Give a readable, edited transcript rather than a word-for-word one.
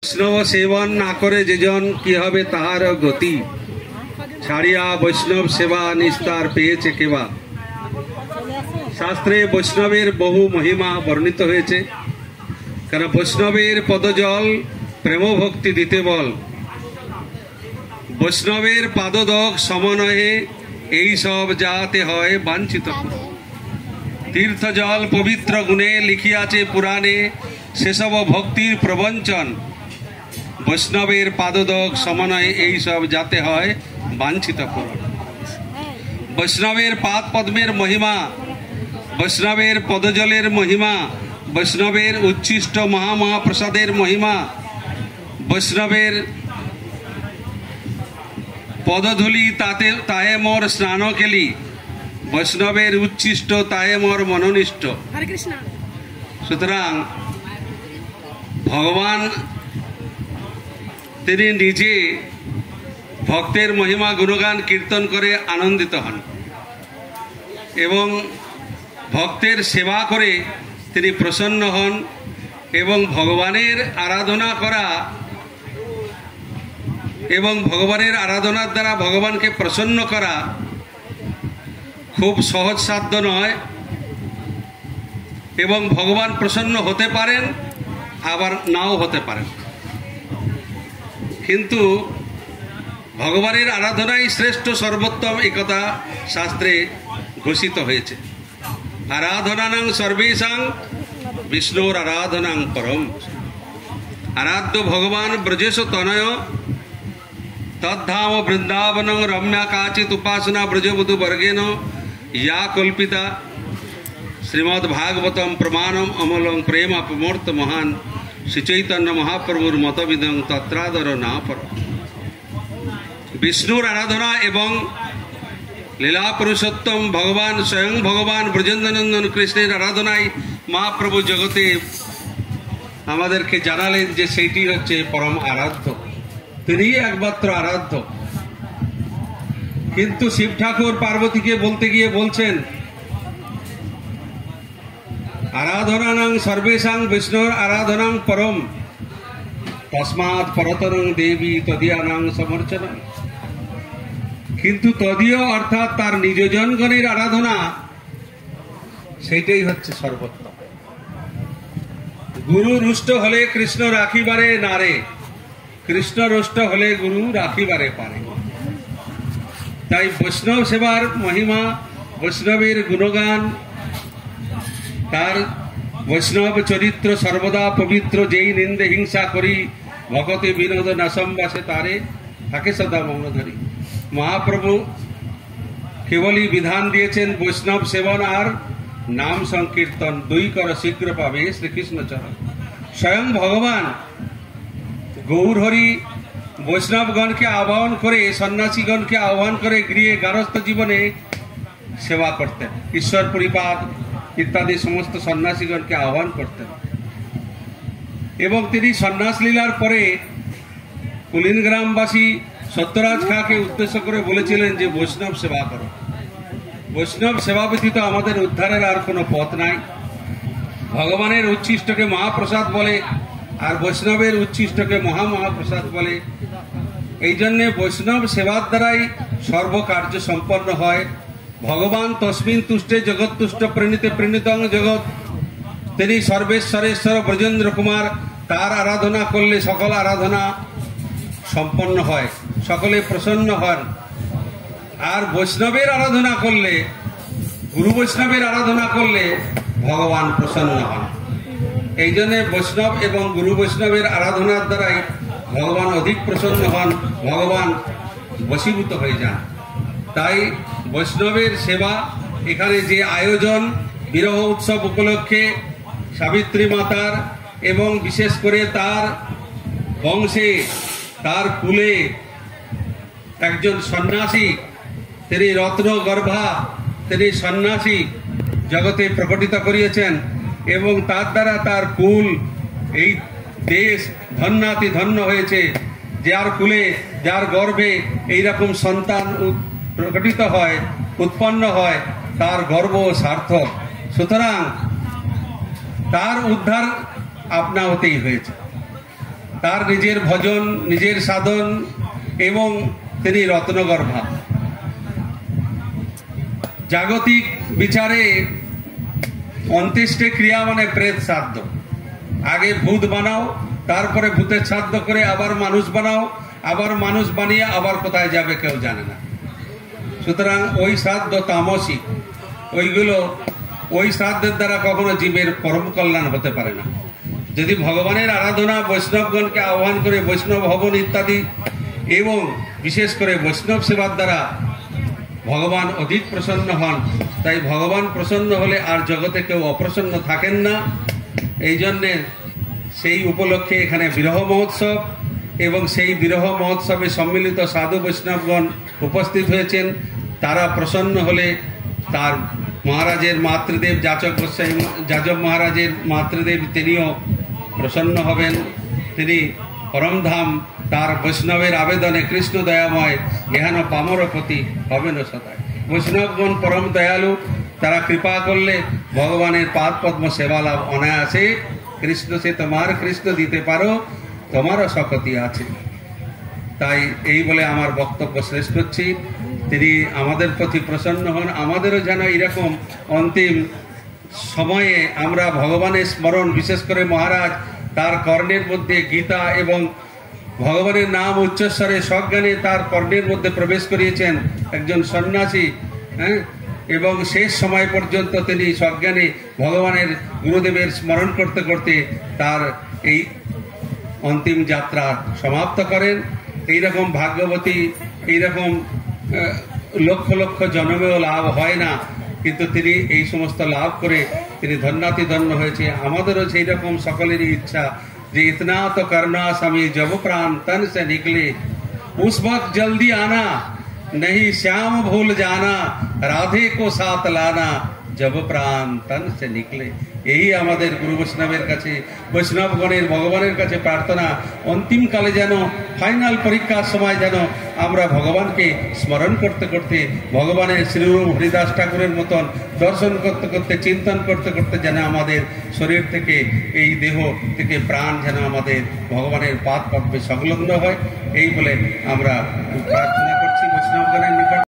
বৈষ্ণব সেবন না করে যেজন কি হবে তাহার গতি, ছাড়িয়া বৈষ্ণব সেবা নিস্তার পেয়েছে কেবা। শাস্ত্রে বৈষ্ণবের বহু মহিমা বর্ণিত হয়েছে, কারণ বৈষ্ণবের পদজল প্রেম ভক্তি দিতে বল। বৈষ্ণবের পাদদক সমন্বয়ে এই সব যাতে হয় বাঞ্ছিত। তীর্থ জল পবিত্র গুণে লিখিয়াছে পুরাণে, সেসব ভক্তির প্রবঞ্চন। বৈষ্ণবের পাদদক সমন্বয়ে এই সব যাতে হয় বাঞ্ছিত করুন। বৈষ্ণবের পাদ পদ্মের মহিমা, বৈষ্ণবের পদজলের মহিমা, বৈষ্ণবের উচ্ছিষ্ট মহামহাপ্রসাদের মহিমা, বৈষ্ণবের পদধূলি তাহে মোর স্নান কেলি, বৈষ্ণবের উচ্ছিষ্ট তাহে মোর মনোনিষ্ট। সুতরাং ভগবান তিনি নিজে ভক্তের মহিমা গুণগান কীর্তন করে আনন্দিত হন এবং ভক্তের সেবা করে তিনি প্রসন্ন হন, এবং ভগবানের আরাধনা করা এবং ভগবানের আরাধনার দ্বারা ভগবানকে প্রসন্ন করা খুব সহজ সাধ্য নয়। এবং ভগবান প্রসন্ন হতে পারেন, আবার নাও হতে পারেন, কিন্তু ভগবানের আরাধনাই শ্রেষ্ঠ সর্বোত্তম, এই কথা শাস্ত্রে ঘোষিত হয়েছে। আরাধনানাং সর্বেষাং বিষ্ণুর আরাধনাং পরম। আরাধ্য ভগবান ব্রজেশ তনয় তদ্ধাম বৃন্দাবনং রম্যা কাচিত উপাসনা ব্রজবধূ বর্গেন या कल्पिता। श्रीमद् भागवतम प्रमाणम अमलम प्रेम अपमूर्त महान श्री चैतन्य महाप्रभुर मतविदं तत्रादर ना पर। विष्णुर आराधना एवं लीला पुरुषोत्तम भगवान स्वयं भगवान ब्रजेन्द्रनंदन कृष्णेर आराधनाय महाप्रभु जगते আমাদেরকে জানালেন যে সেইটি হচ্ছে পরম আরাধ্য, তিনিই একমাত্র আরাধ্য। কিন্তু শিব ঠাকুর পার্বতীকে বলতে গিয়ে বলছেন আরাধনানাং সর্বেষাং বিষ্ণুর আরাধনাং পরম তস্মাৎ পরতরং দেবী তদীয়ানাং সমর্চনম। কিন্তু তদীয় অর্থাৎ তার নিজ জনগণের আরাধনা, সেইটাই হচ্ছে সর্বোত্তম। গুরু রুষ্ট হলে কৃষ্ণ রাখিবারে নারে, কৃষ্ণ রুষ্ট হলে গুরু রাখিবারে পারে। তাই বৈষ্ণব সেবার মহিমা, বৈষ্ণবের গুণগান, তার বৈষ্ণব চরিত্র সর্বদা পবিত্র। যেই নিন্দে হিংসা করি ভগতে বিনোদ নাসম্বাসে তারে থাকে সদা মৌনধরি। মহাপ্রভু কেবলই বিধান দিয়েছেন বৈষ্ণব সেবন আর নাম সংকীর্তন, দুই কর শীঘ্র পাবে শ্রীকৃষ্ণ চরণ। স্বয়ং ভগবান গৌরহরি বৈষ্ণবগণকে আহ্বান করে, সন্ন্যাসীগণকে আহ্বান করে গৃহে গারস্থ জীবনে সেবা করতেন। ঈশ্বর পরিপাদ ইত্যাদি সমস্ত সন্ন্যাসীগণকে আহ্বান করতেন। এবং তিনি সন্ন্যাস লীলার পরে কুলিন গ্রামবাসী সত্যরাজ খাঁকে উদ্দেশ্য করে বলেছিলেন যে বৈষ্ণব সেবা করো। বৈষ্ণব সেবা ব্যতীত আমাদের উদ্ধারের আর কোনো পথ নাই। ভগবানের উচ্ছিষ্টকে মহাপ্রসাদ বলে, আর বৈষ্ণবের উচ্ছিষ্টকে মহামহাপ্রসাদ বলে। এই জন্যে বৈষ্ণব সেবার দ্বারাই সর্বকার্য সম্পন্ন হয়। ভগবান তস্মিন তুষ্টে জগৎ তুষ্ট প্রণীতে প্রণীতং জগৎ, তিনি সর্বেশ্বরেশ্বর ব্রজেন্দ্র কুমার। তার আরাধনা করলে সকল আরাধনা সম্পন্ন হয়, সকলে প্রসন্ন হন। আর বৈষ্ণবের আরাধনা করলে, গুরু বৈষ্ণবের আরাধনা করলে ভগবান প্রসন্ন হন। এই জন্য বৈষ্ণব এবং গুরু বৈষ্ণবের আরাধনার দ্বারাই ভগবান অধিক প্রসন্ন হন, ভগবান বশীভূত হয়ে যান। তাই বৈষ্ণবের সেবা, এখানে যে আয়োজন বিরহ উৎসব উপলক্ষে সাবিত্রী মাতার এবং বিশেষ করে তার বংশে, তার কুলে একজন সন্ন্যাসী, তিনি রত্ন গর্ভা, তিনি সন্ন্যাসী জগতে প্রকটিত করিয়েছেন এবং তার দ্বারা তার কুল, এই দেশ ধন্যাতি ধন্য হয়েছে। যার কুলে, যার গর্ভে এইরকম সন্তান প্রকটিত হয়, উৎপন্ন হয়, তার গর্ব সার্থক। সুতরাং তার উদ্ধার আপনা হতেই হয়েছে। তার নিজের ভজন, নিজের সাধন এবং তিনি রত্নগর্ভা। জাগতিক বিচারে অন্ত্যেষ্টি ক্রিয়া মানে প্রেত শ্রাদ্ধ। আগে ভূত বানাও, তারপরে ভূতের শ্রাদ্ধ করে আবার মানুষ বানাও, আবার মানুষ বানিয়ে আবার কোথায় যাবে কেউ জানে না। সুতরাং ওই শ্রাদ্ধ তামসিক, ওই শ্রাদ্ধের দ্বারা কখনো জীবের পরম কল্যাণ হতে পারে না। যদি ভগবানের আরাধনা, বৈষ্ণবগণকে আহ্বান করে বৈষ্ণব হবন ইত্যাদি এবং বিশেষ করে বৈষ্ণব সেবার দ্বারা ভগবান অধিক প্রসন্ন হন। তাই ভগবান প্রসন্ন হলে আর জগতে কেউ অপ্রসন্ন থাকেন না। এই জন্যে সেই উপলক্ষে এখানে বিরহ মহোৎসব এবং সেই বিরহ মহোৎসবে সম্মিলিত সাধু বৈষ্ণবগণ উপস্থিত হয়েছেন। তারা প্রসন্ন হলে তার মহারাজের মাতৃদেব যাজব মহারাজের মাতৃদেব তিনিও প্রসন্ন হবেন। তিনি পরমধাম তার বৈষ্ণবের আবেদনে কৃষ্ণ দয়াময় এহেন পামরপতি হবেন সদায়। বৈষ্ণবগণ পরম দয়ালু, তারা কৃপা করলে ভগবানের পাদ পদ্ম সেবা লাভ অনায়াসে। কৃষ্ণ সে তোমার কৃষ্ণ দিতে পারো, তোমারও শকতি আছে। তাই এই বলে আমার বক্তব্য শেষ করছি। তিনি আমাদের প্রতি প্রসন্ন হন, আমাদেরও যেন এরকম অন্তিম সময়ে আমরা ভগবানের স্মরণ, বিশেষ করে মহারাজ তার কর্ণের মধ্যে গীতা এবং ভগবানের নাম উচ্চস্বরে সজ্ঞানে তার কর্ণের মধ্যে প্রবেশ করিয়েছেন একজন সন্ন্যাসী। এবং শেষ সময় পর্যন্ত তিনি সজ্ঞানে ভগবানের গুরুদেবের স্মরণ করতে করতে তার এই অন্তিম যাত্রা সমাপ্ত করেন। এইরকম ভাগ্যবতী, এইরকম লক্ষ লক্ষ জন্মেও লাভ হয় না, কিন্তু তিনি এই সমস্ত লাভ করে তিনি ধন্যাতিধন্য হয়েছে। আমাদেরও সেই রকম সকলেরই ইচ্ছা যে ইতনা তো করনা স্বামী জব প্রাণ তন সে নিকলে, উস वक्त जल्दी आना नहीं श्याम भूल जाना, राधे को साथ लाना जब प्राण तन से निकले। এই আমাদের গুরু বৈষ্ণবের কাছে, বৈষ্ণবগণের ভগবানের কাছে প্রার্থনা, অন্তিমকালে যেন ফাইনাল পরীক্ষার সময় যেন আমরা ভগবানকে স্মরণ করতে করতে, ভগবানের শ্রীরূপ হরিদাস ঠাকুরের মতন দর্শন করতে করতে, চিন্তন করতে করতে যেন আমাদের শরীর থেকে, এই দেহ থেকে প্রাণ যেন আমাদের ভগবানের পাদ পদ্মে সংলগ্ন হয়। এই বলে আমরা প্রার্থনা করছি বৈষ্ণবগণের নিকট।